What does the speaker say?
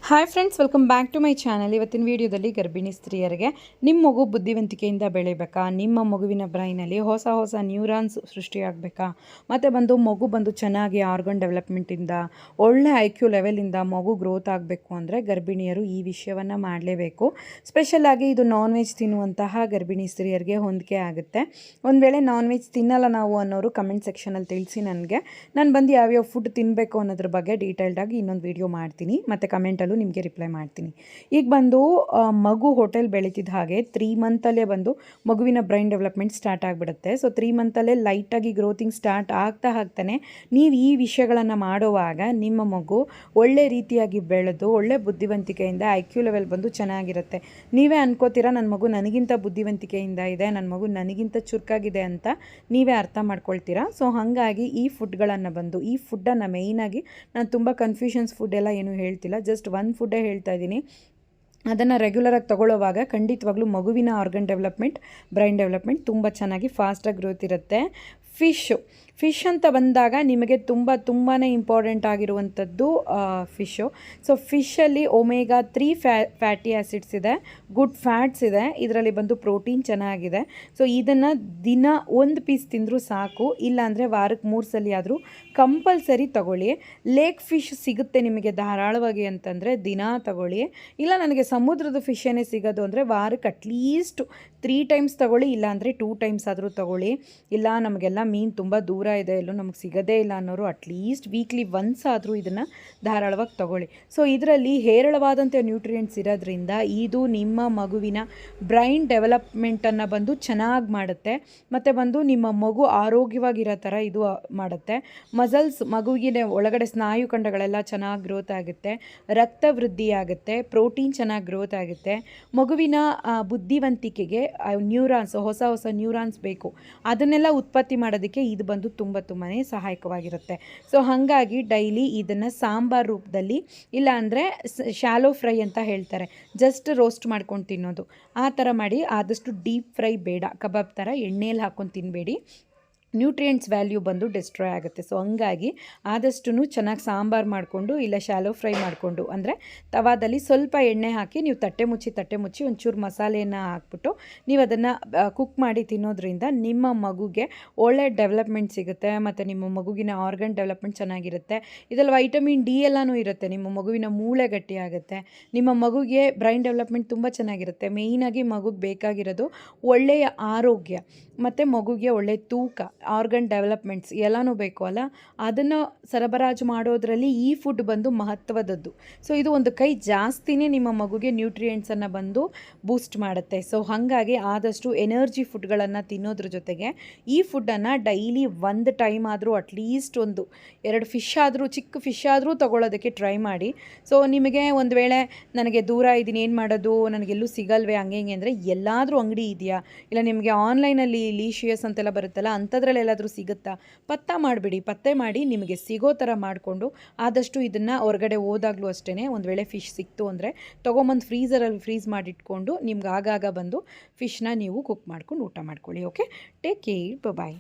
Hi friends, welcome back to my channel. ಇವತ್ತಿನ ವಿಡಿಯೋದಲ್ಲಿ ಗರ್ಭಿಣಿ ಸ್ತ್ರೀಯರಿಗೆ ನಿಮ್ಮ ಮಗು ಬುದ್ಧಿವಂತಿಕೆಯಿಂದ ಬೆಳಿಬೇಕಾ, ನಿಮ್ಮ ಮಗುವಿನ ಬ್ರೈನಲ್ಲಿ ಹೊಸ ಹೊಸ ನ್ಯೂರಾನ್ಸ್ ಸೃಷ್ಟಿಯಾಗಬೇಕಾ, ಮತ್ತು ಮಗು ಚೆನ್ನಾಗಿ ಆರ್ಗನ್ ಡೆವಲಪ್ಮೆಂಟಿಂದ ಒಳ್ಳೆ IQ ಲೆವೆಲಿಂದ ಮಗು ಗ್ರೋತ್ ಆಗಬೇಕು ಅಂದರೆ ಗರ್ಭಿಣಿಯರು ಈ ವಿಷಯವನ್ನು ಮಾಡಲೇಬೇಕು. ಸ್ಪೆಷಲಾಗಿ ಇದು ನಾನ್ ವೆಜ್ ತಿನ್ನುವಂತಹ ಗರ್ಭಿಣಿ ಸ್ತ್ರೀಯರಿಗೆ ಹೊಂದಿಕೆ ಆಗುತ್ತೆ. ಒಂದು ವೇಳೆ ನಾನ್ ವೆಜ್ ತಿನ್ನಲ್ಲ ನಾವು ಅನ್ನೋರು ಕಮೆಂಟ್ ಸೆಕ್ಷನಲ್ಲಿ ತಿಳಿಸಿ ನನಗೆ. ನಾನು ಯಾವ್ಯಾವ ಫುಡ್ ತಿನ್ನಬೇಕು ಅನ್ನೋದ್ರ ಬಗ್ಗೆ ಡೀಟೇಲ್ಡಾಗಿ ಇನ್ನೊಂದು ವಿಡಿಯೋ ಮಾಡ್ತೀನಿ, ಮತ್ತು ಕಮೆಂಟಲ್ಲೂ ನಿಮಗೆ ರಿಪ್ಲೈ ಮಾಡ್ತೀನಿ. ಈಗ ಮಗು ಹೋಟೆಲ್ ಬೆಳೀತಿದ್ದ ಹಾಗೆ 3 ಮಂತಲ್ಲೇ ಮಗುವಿನ ಬ್ರೈನ್ ಡೆವಲಪ್ಮೆಂಟ್ ಸ್ಟಾರ್ಟ್ ಆಗಿಬಿಡುತ್ತೆ. ಸೊ 3 ಮಂತಲ್ಲೇ ಲೈಟಾಗಿ ಗ್ರೋತಿಂಗ್ ಸ್ಟಾರ್ಟ್ ಆಗ್ತಾನೆ ನೀವು ಈ ವಿಷಯಗಳನ್ನು ಮಾಡುವಾಗ ನಿಮ್ಮ ಮಗು ಒಳ್ಳೆ ರೀತಿಯಾಗಿ ಬೆಳೆದು ಒಳ್ಳೆ ಬುದ್ಧಿವಂತಿಕೆಯಿಂದ IQ ಲೆವೆಲ್ ಚೆನ್ನಾಗಿರುತ್ತೆ. ನೀವೇ ಅನ್ಕೋತೀರಾ ನನ್ನ ಮಗು ನನಗಿಂತ ಬುದ್ಧಿವಂತಿಕೆಯಿಂದ ಇದೆ, ನನ್ನ ಮಗು ನನಗಿಂತ ಚುರುಕಾಗಿದೆ ಅಂತ ನೀವೇ ಅರ್ಥ ಮಾಡ್ಕೊಳ್ತೀರಾ. ಸೊ ಹಾಗಾಗಿ ಈ ಫುಡ್ಡನ್ನು ಮೇಯ್ನಾಗಿ ನಾನು ತುಂಬ ಕನ್ಫ್ಯೂಷನ್ಸ್ ಫುಡ್ ಎಲ್ಲ ಏನೂ ಹೇಳ್ತಿಲ್ಲ, ಜಸ್ಟ್ ಒಂದು ಫುಡ್ಡೇ ಹೇಳ್ತಾ ಇದ್ದೀನಿ. ಅದನ್ನು ರೆಗ್ಯುಲರಾಗಿ ತಗೊಳ್ಳೋವಾಗ ಖಂಡಿತವಾಗ್ಲೂ ಮಗುವಿನ ಆರ್ಗನ್ ಡೆವಲಪ್ಮೆಂಟ್, ಬ್ರೈನ್ ಡೆವಲಪ್ಮೆಂಟ್ ತುಂಬ ಚೆನ್ನಾಗಿ ಫಾಸ್ಟಾಗಿ ಗ್ರೋತ್ ಇರುತ್ತೆ. ಫಿಶ್ ಅಂತ ಬಂದಾಗ ನಿಮಗೆ ತುಂಬಾ ಇಂಪಾರ್ಟೆಂಟ್ ಆಗಿರುವಂಥದ್ದು ಫಿಶ್ಶು. ಸೊ ಫಿಶಲ್ಲಿ ಒಮೆಗಾ 3 ಫ್ಯಾಟಿ ಆ್ಯಸಿಡ್ಸ್ ಇದೆ, ಗುಡ್ ಫ್ಯಾಟ್ಸ್ ಇದೆ, ಇದರಲ್ಲಿ ಪ್ರೋಟೀನ್ ಚೆನ್ನಾಗಿದೆ. ಸೊ ಇದನ್ನು ದಿನ 1 ಪೀಸ್ ತಿಂದರೂ ಸಾಕು, ಇಲ್ಲಾಂದರೆ ವಾರಕ್ಕೆ 3 ಸಲ ಆದರೂ ಕಂಪಲ್ಸರಿ ತಗೊಳ್ಳಿ. ಲೇಕ್ ಫಿಶ್ ಸಿಗುತ್ತೆ ನಿಮಗೆ ಧಾರಾಳವಾಗಿ ಅಂತಂದರೆ ದಿನ ತಗೊಳ್ಳಿ. ಇಲ್ಲ ನನಗೆ ಸಮುದ್ರದ ಫಿಶ್ಶನ್ನೇ ಸಿಗೋದು ಅಂದರೆ ವಾರಕ್ಕೆ ಅಟ್ಲೀಸ್ಟ್ 3 ಟೈಮ್ಸ್ ತಗೊಳ್ಳಿ, ಇಲ್ಲಾಂದರೆ 2 ಟೈಮ್ಸ್ ಆದರೂ ತಗೊಳ್ಳಿ. ಇಲ್ಲ ನಮಗೆಲ್ಲ ಮೀನು ತುಂಬ ದೂರ ಇದೆ, ಎಲ್ಲೂ ನಮಗೆ ಸಿಗೋದೇ ಇಲ್ಲ ಅನ್ನೋರು ಅಟ್ಲೀಸ್ಟ್ ವೀಕ್ಲಿ ಒನ್ಸ್ ಆದರೂ ಇದನ್ನು ಧಾರಾಳವಾಗಿ ತಗೊಳ್ಳಿ. ಸೊ ಇದರಲ್ಲಿ ಹೇರಳವಾದಂಥ ನ್ಯೂಟ್ರಿಯೆಂಟ್ಸ್ ಇರೋದ್ರಿಂದ ಇದು ನಿಮ್ಮ ಮಗುವಿನ ಬ್ರೈನ್ ಡೆವಲಪ್ಮೆಂಟನ್ನು ಚೆನ್ನಾಗಿ ಮಾಡುತ್ತೆ, ಮತ್ತು ನಿಮ್ಮ ಮಗು ಆರೋಗ್ಯವಾಗಿರೋ ಥರ ಇದು ಮಾಡುತ್ತೆ. ಮಸಲ್ಸ್ ಮಗುವಿನ ಒಳಗಡೆ ಸ್ನಾಯುಖಂಡಗಳೆಲ್ಲ ಚೆನ್ನಾಗಿ ಗ್ರೋತ್ ಆಗುತ್ತೆ, ರಕ್ತ ವೃದ್ಧಿ ಆಗುತ್ತೆ, ಪ್ರೋಟೀನ್ ಚೆನ್ನಾಗಿ ಗ್ರೋತ್ ಆಗುತ್ತೆ. ಮಗುವಿನ ಬುದ್ಧಿವಂತಿಕೆಗೆ ನ್ಯೂರಾನ್ಸ್, ಹೊಸ ನ್ಯೂರಾನ್ಸ್ ಬೇಕು, ಅದನ್ನೆಲ್ಲ ಉತ್ಪತ್ತಿ ಮಾಡೋದಕ್ಕೆ ಇದು ತುಂಬಾ ಸಹಾಯಕವಾಗಿರುತ್ತೆ. ಸೊ ಹಾಗಾಗಿ ಡೈಲಿ ಇದನ್ನು ಸಾಂಬಾರ್ ರೂಪದಲ್ಲಿ, ಇಲ್ಲ ಅಂದರೆ ಶಾಲೋ ಫ್ರೈ ಅಂತ ಹೇಳ್ತಾರೆ, ಜಸ್ಟ್ ರೋಸ್ಟ್ ಮಾಡ್ಕೊಂಡು ತಿನ್ನೋದು, ಆ ಥರ ಮಾಡಿ. ಆದಷ್ಟು ಡೀಪ್ ಫ್ರೈ ಬೇಡ, ಕಬಾಬ್ ಥರ ಎಣ್ಣೆಯಲ್ಲಿ ಹಾಕ್ಕೊಂಡು ತಿನ್ನಬೇಡಿ, ನ್ಯೂಟ್ರಿಯೆಂಟ್ಸ್ ವ್ಯಾಲ್ಯೂ ಡಿಸ್ಟ್ರಾಯ್ ಆಗುತ್ತೆ. ಸೊ ಹಂಗಾಗಿ ಆದಷ್ಟು ಚೆನ್ನಾಗಿ ಸಾಂಬಾರು ಮಾಡಿಕೊಂಡು, ಇಲ್ಲ ಶಾಲೋ ಫ್ರೈ ಮಾಡಿಕೊಂಡು, ಅಂದರೆ ತವಾದಲ್ಲಿ ಸ್ವಲ್ಪ ಎಣ್ಣೆ ಹಾಕಿ ನೀವು ತಟ್ಟೆ ಮುಚ್ಚಿ ಒಂಚೂರು ಮಸಾಲೆಯನ್ನು ಹಾಕ್ಬಿಟ್ಟು ನೀವು ಅದನ್ನು ಕುಕ್ ಮಾಡಿ ತಿನ್ನೋದ್ರಿಂದ ನಿಮ್ಮ ಮಗುಗೆ ಒಳ್ಳೆ ಡೆವಲಪ್ಮೆಂಟ್ ಸಿಗುತ್ತೆ, ಮತ್ತು ನಿಮ್ಮ ಮಗುವಿನ ಆರ್ಗನ್ ಡೆವಲಪ್ಮೆಂಟ್ ಚೆನ್ನಾಗಿರುತ್ತೆ. ಇದರಲ್ಲಿ ವೈಟಮಿನ್ ಡಿ ಎಲ್ಲನೂ ಇರುತ್ತೆ, ನಿಮ್ಮ ಮಗುವಿನ ಮೂಳೆ ಗಟ್ಟಿಯಾಗುತ್ತೆ, ನಿಮ್ಮ ಮಗುಗೆ ಬ್ರೈನ್ ಡೆವಲಪ್ಮೆಂಟ್ ತುಂಬ ಚೆನ್ನಾಗಿರುತ್ತೆ. ಮೇಯ್ನಾಗಿ ಮಗುಗೆ ಬೇಕಾಗಿರೋದು ಒಳ್ಳೆಯ ಆರೋಗ್ಯ, ಮತ್ತು ಮಗುಗೆ ಒಳ್ಳೆಯ ತೂಕ, ಆರ್ಗನ್ ಡೆವಲಪ್ಮೆಂಟ್ಸ್ ಎಲ್ಲನೂ ಬೇಕು ಅಲ್ಲ, ಅದನ್ನು ಸರಬರಾಜು ಮಾಡೋದರಲ್ಲಿ ಈ ಫುಡ್ ಮಹತ್ವದದ್ದು. ಸೊ ಇದು ಒಂದು ಕೈ ಜಾಸ್ತಿನೇ ನಿಮ್ಮ ಮಗುಗೆ ನ್ಯೂಟ್ರಿಯೆಂಟ್ಸನ್ನು ಬೂಸ್ಟ್ ಮಾಡುತ್ತೆ. ಸೊ ಹಾಗಾಗಿ ಆದಷ್ಟು ಎನರ್ಜಿ ಫುಡ್ಗಳನ್ನು ತಿನ್ನೋದ್ರ ಜೊತೆಗೆ ಈ ಫುಡ್ಡನ್ನು ಡೈಲಿ 1 ಟೈಮ್ ಆದರೂ ಅಟ್ಲೀಸ್ಟ್ 1-2 ಫಿಶ್ ಆದರೂ, ಚಿಕ್ಕ ಫಿಶ್ ಆದರೂ ತೊಗೊಳ್ಳೋದಕ್ಕೆ ಟ್ರೈ ಮಾಡಿ. ಸೊ ನಿಮಗೆ ಒಂದು ವೇಳೆ ನನಗೆ ದೂರ ಇದ್ದೀನಿ, ಏನು ಮಾಡೋದು, ನನಗೆಲ್ಲೂ ಸಿಗಲ್ವೇ ಹಂಗೆ ಅಂದರೆ ಎಲ್ಲಾದರೂ ಅಂಗಡಿ ಇದೆಯಾ, ಇಲ್ಲ ನಿಮಗೆ ಆನ್ಲೈನಲ್ಲಿ ಲೀಶಿಯಸ್ ಅಂತೆಲ್ಲ ಬರುತ್ತಲ್ಲ ಅಂಥದ್ರಲ್ಲಿ ಎಲ್ಲಾದರೂ ಸಿಗುತ್ತಾ, ಪತ್ತೆ ಮಾಡಿ ನಿಮಗೆ ಸಿಗೋ ಥರ ಮಾಡಿಕೊಂಡು ಆದಷ್ಟು ಇದನ್ನು ಹೊರಗಡೆ ಹೋದಾಗಲೂ ಅಷ್ಟೇ, ಒಂದು ವೇಳೆ ಫಿಶ್ ಸಿಕ್ತು ಅಂದರೆ ತೊಗೊಂಬಂದು ಫ್ರೀಝರಲ್ಲಿ ಫ್ರೀಸ್ ಮಾಡಿಟ್ಕೊಂಡು ನಿಮ್ಗೆ ಆಗಾಗ ಫಿಶ್ನ ನೀವು ಕುಕ್ ಮಾಡ್ಕೊಂಡು ಊಟ ಮಾಡ್ಕೊಳ್ಳಿ. ಓಕೆ, ಟೇಕ್ ಕೇರ್, ಬಾಯ್.